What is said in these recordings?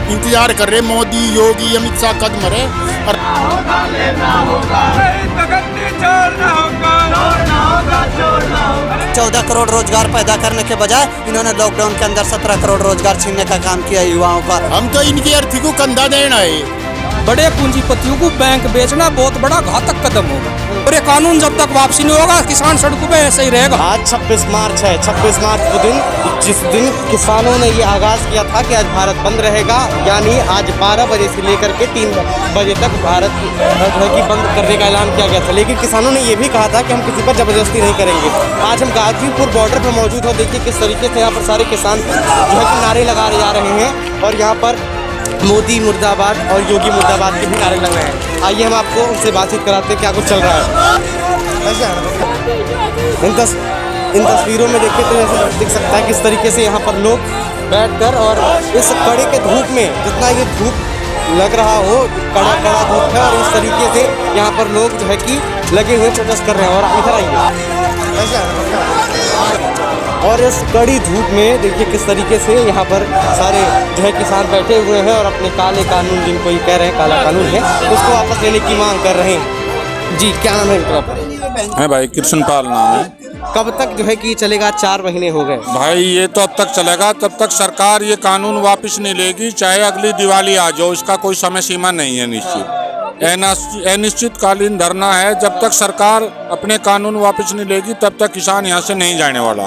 इंतजार कर रहे मोदी, योगी, अमित शाह कद मरे। और 14 करोड़ रोजगार पैदा करने के बजाय इन्होंने लॉकडाउन के अंदर 17 करोड़ रोजगार छीनने का काम किया युवाओं पर। हम तो इनकी अर्थी को कंधा देना है। बड़े पूंजीपतियों को बैंक बेचना बहुत बड़ा घातक कदम होगा और ये कानून जब तक वापसी नहीं होगा किसान सड़कों पे ऐसे ही रहेगा। आज 26 मार्च है। 26 मार्च के दिन, जिस दिन किसानों ने ये आगाज किया था कि आज भारत बंद रहेगा, यानी आज 12 बजे से लेकर के 3 बजे तक भारत की बंद करने का ऐलान किया गया था। लेकिन किसानों ने ये भी कहा था कि हम किसी पर जबरदस्ती नहीं करेंगे। आज हम गाजीपुर बॉर्डर पर मौजूद हैं। देखिए किस तरीके से यहाँ पर सारे किसान जो है कि नारे लगा जा रहे हैं और यहाँ पर मोदी मुर्दाबाद और योगी मुर्दाबाद के भी नारे लग रहे हैं। आइए हम आपको उनसे बातचीत कराते हैं क्या कुछ चल रहा है। इन तस्वीरों में देखिए तो ऐसा दिख सकता है किस तरीके से यहाँ पर लोग बैठकर और इस कड़े के धूप में, जितना ये धूप लग रहा हो, कड़ा कड़ा धूप है और इस तरीके से यहाँ पर लोग जो है कि लगे हुए प्रोटेस्ट कर रहे हैं। और इधर आइए और इस कड़ी धूप में देखिए किस तरीके से यहाँ पर सारे जो है किसान बैठे हुए हैं और अपने काले कानून, जिनको ये कह रहे हैं काला कानून है, उसको वापस लेने की मांग कर रहे हैं। जी क्या नाम है इनका? है भाई, कृष्णपाल नाम है। कब तक जो है कि चलेगा? 4 महीने हो गए भाई, ये तो अब तक चलेगा तब तक सरकार ये कानून वापस नहीं लेगी, चाहे अगली दिवाली आ जाओ। इसका कोई समय सीमा नहीं है निश्चित। अनिश्चितकालीन धरना है। जब तक सरकार अपने कानून वापस नहीं लेगी तब तक किसान यहाँ से नहीं जाने वाला।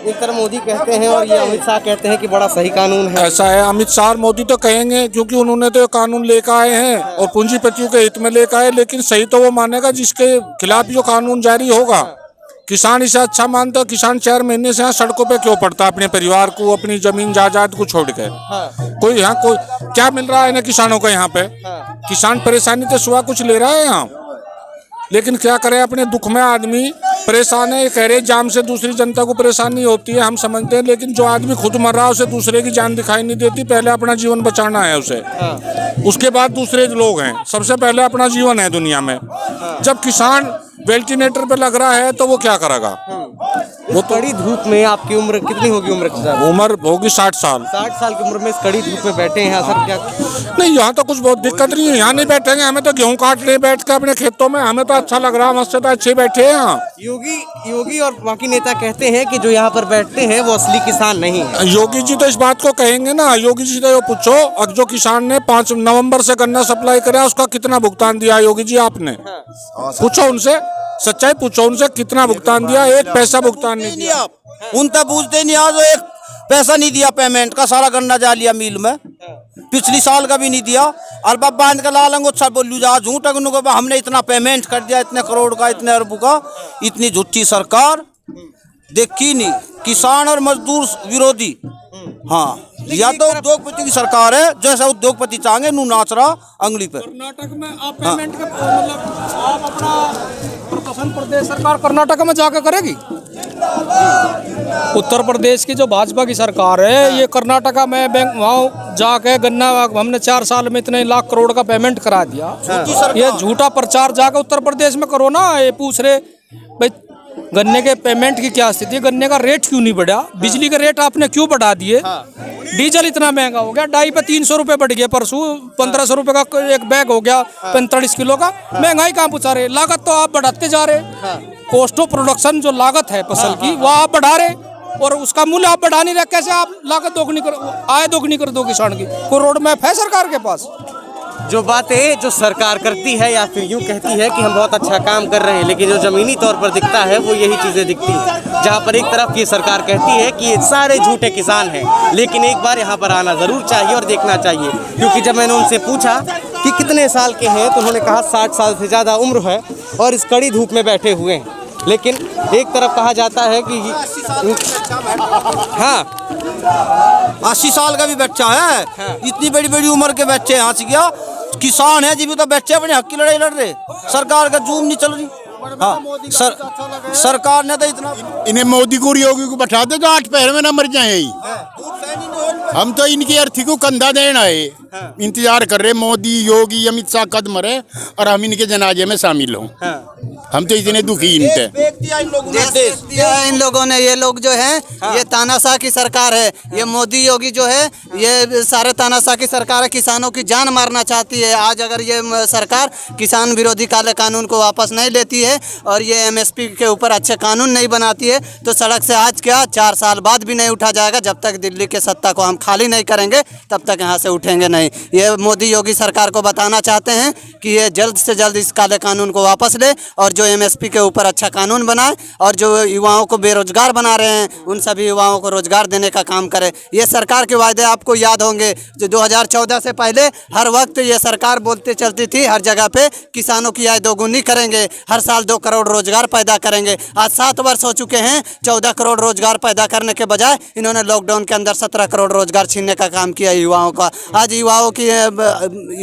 एक तरफ मोदी कहते हैं और ये अमित शाह कहते हैं कि बड़ा सही कानून है। ऐसा है, अमित शाह और मोदी तो कहेंगे क्योंकि उन्होंने तो कानून लेकर आए हैं और पूंजीपतियों के हित में लेकर आए, लेकिन सही तो वो मानेगा जिसके खिलाफ जो कानून जारी होगा। किसान इसे अच्छा मानता है। किसान 4 महीने से यहाँ सड़कों पे क्यों पड़ता है? अपने परिवार को, अपनी जमीन जायदाद को छोड़ के। कोई यहाँ कोई क्या मिल रहा है ना किसानों को? यहाँ पे किसान परेशानी तो सुहा कुछ ले रहा है यहाँ, लेकिन क्या करे, अपने दुख में आदमी परेशान है। कह रहे जाम से दूसरी जनता को परेशानी होती है, हम समझते हैं, लेकिन जो आदमी खुद मर रहा है उसे दूसरे की जान दिखाई नहीं देती। पहले अपना जीवन बचाना है उसे, उसके बाद दूसरे लोग हैं। सबसे पहले अपना जीवन है दुनिया में। जब किसान वेंटिलेटर पे लग रहा है तो वो क्या करेगा? वो कड़ी धूप में आपकी उम्र कितनी होगी? उम्र होगी 60 साल। 60 साल की उम्र में इस कड़ी धूप में बैठे हैं सर, क्या नहीं? यहाँ तो कुछ बहुत दिक्कत नहीं है, यहाँ नहीं बैठेंगे। हमें तो गेहूं काट रहे बैठ कर अपने खेतों में, हमें तो अच्छा लग रहा है, हमसे तो अच्छे बैठे हैं यहाँ। योगी और बाकी नेता कहते हैं कि जो यहाँ पर बैठते हैं वो असली किसान नहीं है। योगी जी तो इस बात को कहेंगे ना। योगी जी से पूछो, अब जो किसान ने 5 नवंबर से गन्ना सप्लाई करा उसका कितना भुगतान दिया योगी जी आपने? पूछो उनसे, सच्चाई पूछो उनसे, कितना भुगतान दिया? 1 पैसा भुगतान नहीं दिया। उन तक पूछते नहीं, आज 1 पैसा नहीं दिया पेमेंट का। सारा गन्ना जा लिया मिल में, पिछली साल का भी नहीं दिया। और बाप बांध का लालंगो अच्छा बोलू जा झूठ को हमने इतना पेमेंट कर दिया, इतने करोड़ का, इतने अरब का। इतनी झूठी सरकार देखी नहीं। किसान और मजदूर विरोधी। हाँ, या तो उद्योगपति की सरकार है, जैसा उद्योगपति चाहेंगे नू नाच रहा अंगली पर। कर्नाटक में आप पेमेंट के मतलब आप अपना प्रशासन प्रदेश सरकार कर्नाटक में जाकर करेगी। उत्तर प्रदेश की जो भाजपा की सरकार है, ये कर्नाटका में बैंक वहाँ जाके गन्ना हमने 4 साल में इतने लाख करोड़ का पेमेंट करा दिया। ये झूठा प्रचार जाकर उत्तर प्रदेश में करो ना। ये पूछ रहे भाई गन्ने के पेमेंट की क्या स्थिति है, गन्ने का रेट क्यों नहीं बढ़ा, बिजली का रेट आपने क्यों बढ़ा दिए, डीजल इतना महंगा हो गया, डाई पे 300 रुपये बढ़ गया, परसों 1500 रुपये का एक बैग हो गया 45 किलो का। महंगाई कहाँ पहुँचा रहे? लागत तो आप बढ़ाते जा रहे। कॉस्ट ऑफ प्रोडक्शन जो लागत है फसल की वो आप बढ़ा रहे और उसका मूल्य आप बढ़ा नहीं रहे। कैसे आप लागत दोगुनी कर, आय दोगुनी कर दो किसान की? कोई रोड मैप है सरकार के पास? जो बातें जो सरकार करती है या फिर यूँ कहती है कि हम बहुत अच्छा काम कर रहे हैं, लेकिन जो ज़मीनी तौर पर दिखता है वो यही चीज़ें दिखती हैं। जहाँ पर एक तरफ ये सरकार कहती है कि ये सारे झूठे किसान हैं, लेकिन एक बार यहाँ पर आना ज़रूर चाहिए और देखना चाहिए। क्योंकि जब मैंने उनसे पूछा कि कितने साल के हैं तो उन्होंने कहा 60 साल से ज़्यादा उम्र है और इस कड़ी धूप में बैठे हुए हैं। लेकिन एक तरफ कहा जाता है कि हाँ 80 साल का भी बच्चा है। इतनी बड़ी बड़ी उम्र के बच्चे यहाँ से गया। किसान है जी भी तो बच्चे अपने हक की लड़ाई लड़ रहे। सरकार का जूम नहीं चल रही। हाँ, सरकार ने तो इतना इन्हें मोदी को योगी को बैठा दे तो 8 पैर में ना मर जाए। हम तो इनकी अर्थी को कंधा देना है, इंतजार कर रहे मोदी योगी अमित शाह कद मरे और हम इनके जनाजे में शामिल हों। हम तो इतने दुखी इनसे। देश दिया है इन लोगों ने। ये लोग जो हैं ये तानाशाह की सरकार है। ये मोदी योगी जो है ये सारे तानाशाह की सरकार है। किसानों की जान मारना चाहती है। आज अगर ये सरकार किसान विरोधी काले कानून को वापस नहीं लेती है और ये एमएसपी के ऊपर अच्छे कानून नहीं बनाती है तो सड़क से आज क्या 4 साल बाद भी नहीं उठा जाएगा। जब तक दिल्ली के सत्ता को हम खाली नहीं करेंगे तब तक यहाँ से उठेंगे नहीं। ये मोदी योगी सरकार को बताना चाहते हैं कि ये जल्द से जल्द इस काले कानून को वापस ले और जो एमएसपी के ऊपर अच्छा कानून बनाए और जो युवाओं को बेरोजगार बना रहे हैं उन सभी युवाओं को रोजगार देने का काम करे। ये सरकार के वायदे आपको याद होंगे जो 2014 से पहले हर वक्त ये सरकार बोलते चलती थी हर जगह पे किसानों की आय दोगुनी करेंगे, हर साल 2 करोड़ रोजगार पैदा करेंगे। आज 7 वर्ष हो चुके हैं, 14 करोड़ रोजगार पैदा करने के बजाय इन्होंने लॉकडाउन के अंदर 17 करोड़ रोजगार छीनने का काम किया युवाओं का। आज युवाओं की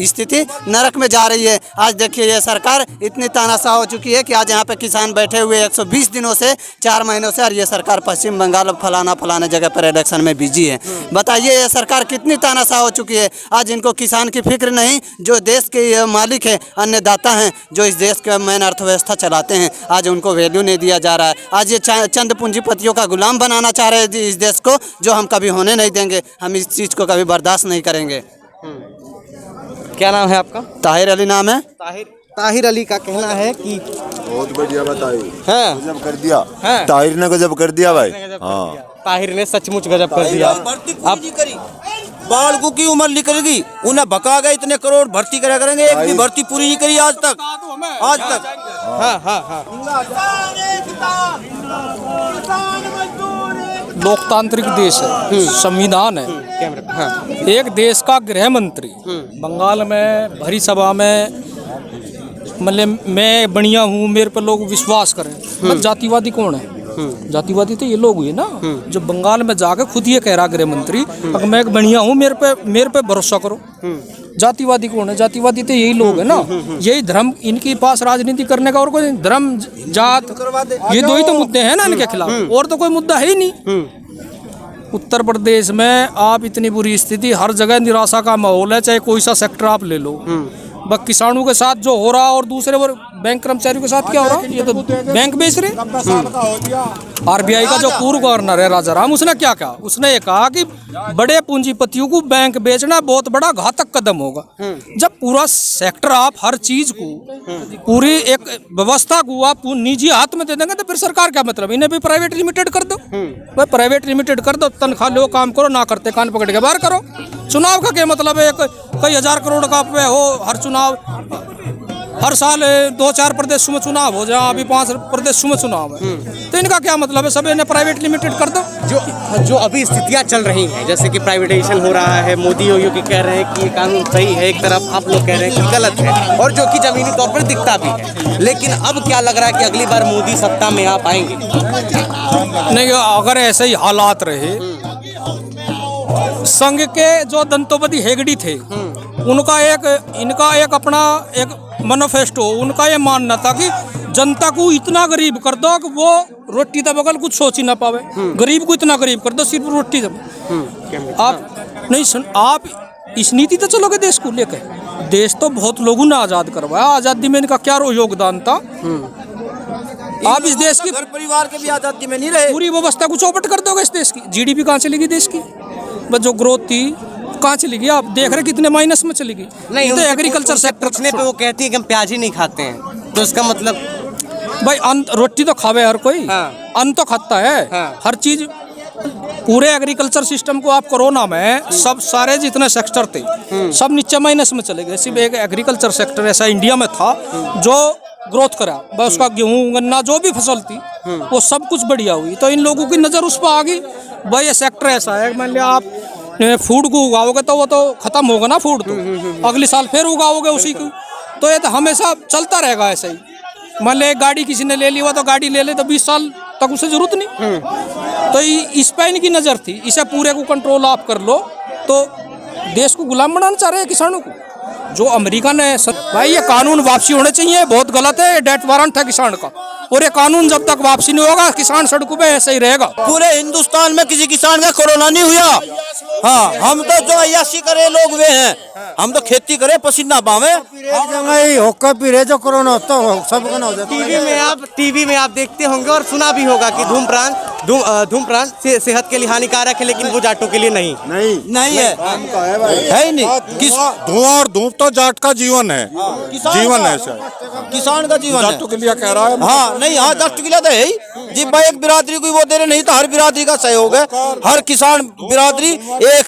स्थिति नरक में जा रही है। आज देखिए ये सरकार इतनी तानाशाह हो चुकी है कि आज यहाँ पे किसान बैठे हुए 120 दिनों से 4 महीनों से और ये सरकार पश्चिम बंगाल फलाना जगह पर इलेक्शन में बिजी है। बताइए ये सरकार कितनी तानाशाह हो चुकी है। आज इनको किसान की फिक्र नहीं, जो देश के मालिक है अन्नदाता हैं जो इस देश का मेन अर्थव्यवस्था चलाते हैं आज उनको वैल्यू नहीं दिया जा रहा है। आज ये चंद पूंजीपतियों का गुलाम बनाना चाह रहे हैं इस देश को, जो हम कभी होने नहीं देंगे। हम इस चीज़ को कभी बर्दाश्त नहीं करेंगे। क्या नाम है आपका? ताहिर अली नाम है। ताहिर अली का कहना है कि बहुत बढ़िया बताई हाँ गजब कर दिया हाँ। ताहिर ने गजब कर दिया भाई। हाँ ताहिर ने सचमुच गजब कर दिया। अब बालकों की उम्र निकलेगी उन्हें भगा गए, इतने करोड़ भर्ती करा करेंगे, एक भी भर्ती पूरी नहीं करी आज तक। हाँ हाँ हाँ लोकतांत्रिक देश है, संविधान है। एक देश का गृह मंत्री बंगाल में भरी सभा में मतलब मैं बढ़िया हूँ, मेरे पर लोग विश्वास करें। मतलब जातिवादी कौन है? जातिवादी तो ये लोग हुए ना जो बंगाल में जाकर खुद ये कह रहा गृह मंत्री अगर मैं बढ़िया हूँ मेरे पे भरोसा करो। जातिवादी कौन है? जातिवादी तो यही लोग है ना। यही धर्म इनके पास राजनीति करने का और कोई धर्म जात ये 2 ही तो मुद्दे हैं ना इनके खिलाफ, और तो कोई मुद्दा है ही नहीं। उत्तर प्रदेश में आप इतनी बुरी स्थिति, हर जगह निराशा का माहौल है, चाहे कोई सा सेक्टर आप ले लो। बस किसानों के साथ जो हो रहा और दूसरे वो बैंक कर्मचारियों के साथ क्या हो रहा, ये तो बैंक बेच रहे। आरबीआई का जो पूर्व गवर्नर है राजा राम, उसने क्या कहा? उसने ये कहा कि बड़े पूंजीपतियों को बैंक बेचना बहुत बड़ा घातक कदम होगा। जब पूरा सेक्टर आप हर चीज को पूरी एक व्यवस्था को आप निजी हाथ में दे देंगे तो फिर सरकार क्या मतलब? इन्हें भी प्राइवेट लिमिटेड कर दो। भाई प्राइवेट लिमिटेड कर दो, तनख्वाह लो, काम करो, ना करते कान पकड़ के बाहर करो। चुनाव का क्या मतलब है? कई हजार करोड़ का हो हर चुनाव, हर साल 2-4 प्रदेशों में चुनाव हो जाए, अभी 5 प्रदेशों में चुनाव है, तो इनका क्या मतलब है? सब इन्हें प्राइवेट लिमिटेड कर दो। जो अभी स्थितियां चल रही हैं जैसे कि प्राइवेटाइजेशन हो रहा है, मोदी योगी कह रहे हैं कि ये कानून सही है, एक तरफ आप लोग कह रहे हैं कि गलत है, और जो कि जमीनी तौर पर दिखता भी है। लेकिन अब क्या लग रहा है कि अगली बार मोदी सत्ता में आ पाएंगे? नहीं, अगर ऐसे ही हालात रहे, संघ के जो दंतोपति हेगड़े थे इनका एक अपना एक मैनिफेस्टो, उनका ये मानना था कि जनता को इतना गरीब कर दो कि वो रोटी का बगल कुछ सोच ही ना पावे। गरीब को इतना गरीब कर दो सिर्फ रोटी आप नहीं सुन, आप इस नीति तो चलोगे देश को लेकर। देश तो बहुत लोगों ने आज़ाद करवाया, आज़ादी में इनका क्या योगदान था? आप इस देश की परिवार के भी आज़ादी में नहीं रहे, पूरी व्यवस्था को चौपट कर दोगे इस देश की। जीडीपी कहाँ चलेगी देश की? बस जो ग्रोथ थी कहाँ चली गई? आप देख रहे कितने माइनस में चली गई। नहीं, तो एग्रीकल्चर सेक्टर पूछने पे वो कहती है कि हम प्याज ही नहीं खाते हैं, तो इसका मतलब भाई रोटी तो खावे हर कोई, अन्न तो खाता है हर चीज। पूरे एग्रीकल्चर सिस्टम को आप कोरोना में सब सारे जितने सेक्टर थे सब नीचे माइनस में चले गए। सिर्फ एक एग्रीकल्चर सेक्टर ऐसा इंडिया में था जो ग्रोथ करा, बस उसका गेहूं गन्ना जो भी फसल थी वो सब कुछ बढ़िया हुई। तो इन लोगों की नज़र उस पर आ गई, भाई ये सेक्टर ऐसा है, मान लिया आप फूड को उगाओगे तो वो तो खत्म होगा ना, फूड तो अगले साल फिर उगाओगे उसी को, तो ये तो हमेशा चलता रहेगा ऐसा ही। मान ले एक गाड़ी किसी ने ले ली, वो तो गाड़ी ले ले तो 20 साल तक उसे जरूरत नहीं। तो इस पर इनकी नज़र थी, इसे पूरे को कंट्रोल आप कर लो तो देश को गुलाम बनाना चाह रहे हैं किसानों को। जो अमेरिका ने भाई ये कानून वापसी होने चाहिए, बहुत गलत है, डेथ वारंट है किसान का, और ये कानून जब तक वापसी नहीं होगा किसान सड़कों पे ऐसे ही रहेगा। पूरे हिंदुस्तान में किसी किसान का कोरोना नहीं हुआ, हाँ, हम तो जो अय्याशी करे लोग वे हैं, हम तो खेती करे पसीना बावे। होका पी रहे जो कोरोना होता है सब हो जाता टीवी में आप देखते होंगे और सुना भी होगा कि धूम्रपान सेहत के लिए हानिकारक है, लेकिन वो जाटों के लिए नहीं है ही नहीं। धुआं और धूप तो जाट का जीवन है, जीवन है सर, किसान का जीवन है। जाटों के लिए कह रहा है। हाँ नहीं, हाँ जाट के लिए तो है ही जी भाई, एक बिरादरी को वो दे रहे, नहीं तो हर बिरादरी का सहयोग है, हर किसान बिरादरी एक